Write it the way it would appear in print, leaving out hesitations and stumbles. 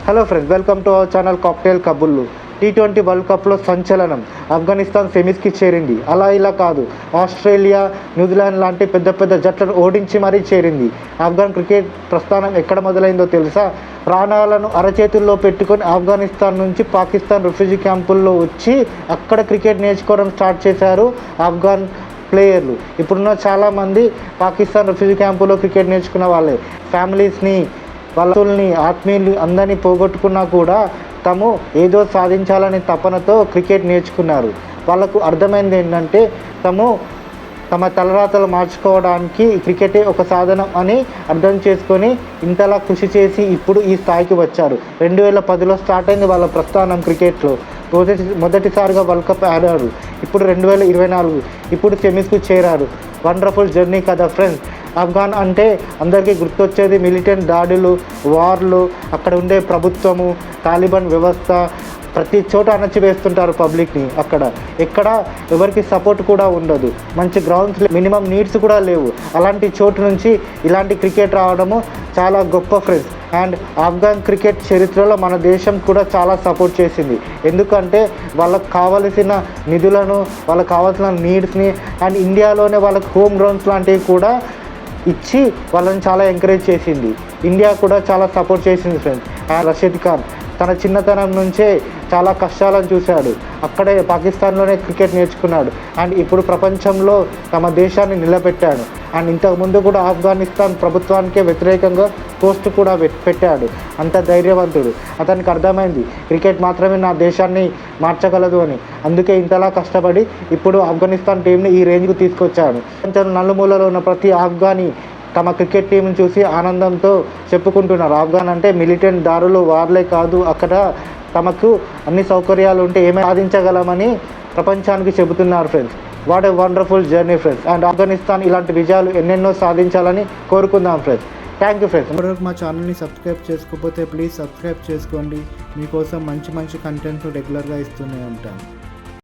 Hello friends, welcome to our channel cocktail కబుర్లు. T20 world కప్లో సంచలనం. ఆఫ్ఘనిస్తాన్ సెమీస్కి చేరింది. అలా ఇలా కాదు, ఆస్ట్రేలియా, న్యూజిలాండ్ లాంటి పెద్ద పెద్ద జట్లను ఓడించి మరీ చేరింది. ఆఫ్ఘన్ క్రికెట్ ప్రస్థానం ఎక్కడ మొదలైందో తెలుసా? ప్రాణాలను అరచేతుల్లో పెట్టుకొని ఆఫ్ఘనిస్తాన్ నుంచి పాకిస్తాన్ రిఫ్యూజీ క్యాంపుల్లో వచ్చి అక్కడ క్రికెట్ నేర్చుకోవడం స్టార్ట్ చేశారు ఆఫ్ఘన్ ప్లేయర్లు. ఇప్పుడున్న చాలామంది పాకిస్తాన్ రిఫ్యూజీ క్యాంపులో క్రికెట్ నేర్చుకున్న వాళ్ళే. ఫ్యామిలీస్ని, వాళ్ళని, ఆత్మీయుల్ని అందరినీ పోగొట్టుకున్నా కూడా తాము ఏదో సాధించాలనే తపనతో క్రికెట్ నేర్చుకున్నారు. వాళ్ళకు అర్థమైంది ఏంటంటే తమ తలరాతలు మార్చుకోవడానికి క్రికెటే ఒక సాధనం అని అర్థం చేసుకొని ఇంతలా కృషి చేసి ఇప్పుడు ఈ స్థాయికి వచ్చారు. 2010లో స్టార్ట్ అయింది వాళ్ళ ప్రస్థానం క్రికెట్లో. మొదటిసారిగా వరల్డ్ కప్ ఆడారు. ఇప్పుడు 2024 ఇప్పుడు సెమీస్కు చేరారు. వండర్ఫుల్ జర్నీ కదా ఫ్రెండ్స్. ఆఫ్ఘాన్ అంటే అందరికీ గుర్తొచ్చేది మిలిటెంట్ దాడులు, వార్లు, అక్కడ ఉండే ప్రభుత్వము, తాలిబాన్ వ్యవస్థ, ప్రతి చోట అణచివేస్తుంటారు పబ్లిక్ని. అక్కడ ఎక్కడ ఎవరికి సపోర్ట్ కూడా ఉండదు, మంచి గ్రౌండ్స్, మినిమం నీడ్స్ కూడా లేవు. అలాంటి చోటు నుంచి ఇలాంటి క్రికెట్ రావడము చాలా గొప్ప ఫ్రెండ్స్. అండ్ ఆఫ్ఘాన్ క్రికెట్ చరిత్రలో మన దేశం కూడా చాలా సపోర్ట్ చేసింది. ఎందుకంటే వాళ్ళకు కావలసిన నిధులను, వాళ్ళకు కావాల్సిన నీడ్స్ని అండ్ ఇండియాలోనే వాళ్ళకి హోమ్ గ్రౌండ్స్ లాంటివి కూడా ఇచ్చి వాళ్ళని చాలా ఎంకరేజ్ చేసింది. ఇండియా కూడా చాలా సపోర్ట్ చేసింది ఫ్రెండ్స్. అండ్ రషీద్ ఖాన్ తన చిన్నతనం నుంచే చాలా కష్టాలను చూశాడు. అక్కడే పాకిస్తాన్లోనే క్రికెట్ నేర్చుకున్నాడు. అండ్ ఇప్పుడు ప్రపంచంలో తమ దేశాన్ని నిలబెట్టాడు. అండ్ ఇంతకుముందు కూడా ఆఫ్ఘనిస్తాన్ ప్రభుత్వానికే వ్యతిరేకంగా పోస్ట్ కూడా పెట్టాడు. అంత ధైర్యవంతుడు. అతనికి అర్థమైంది క్రికెట్ మాత్రమే నా దేశాన్ని మార్చగలదు అని. అందుకే ఇంతలా కష్టపడి ఇప్పుడు ఆఫ్ఘనిస్తాన్ టీంని ఈ రేంజ్కు తీసుకొచ్చాడు. ప్రపంచం నలుమూలలో ఉన్న ప్రతి ఆఫ్ఘనీ తమ క్రికెట్ టీంని చూసి ఆనందంతో చెప్పుకుంటున్నారు. ఆఫ్ఘాన్ అంటే మిలిటెంట్ దారులు, వార్లే కాదు, అక్కడ తమకు అన్ని సౌకర్యాలు ఉంటే ఏమైనా సాధించగలమని ప్రపంచానికి చెబుతున్నారు friends. What a wonderful journey friends. And Afghanistan ఇలాంటి విజయాలు ఎన్నెన్నో సాధించాలని కోరుకుందాం ఫ్రెండ్స్. Thank you friends. ఇప్పటివరకు మా ఛానల్ని సబ్స్క్రైబ్ చేసుకోకపోతే ప్లీజ్ సబ్స్క్రైబ్ చేసుకోండి. మీకోసం మంచి కంటెంట్ రెగ్యులర్గా ఇస్తూనే ఉంటాం.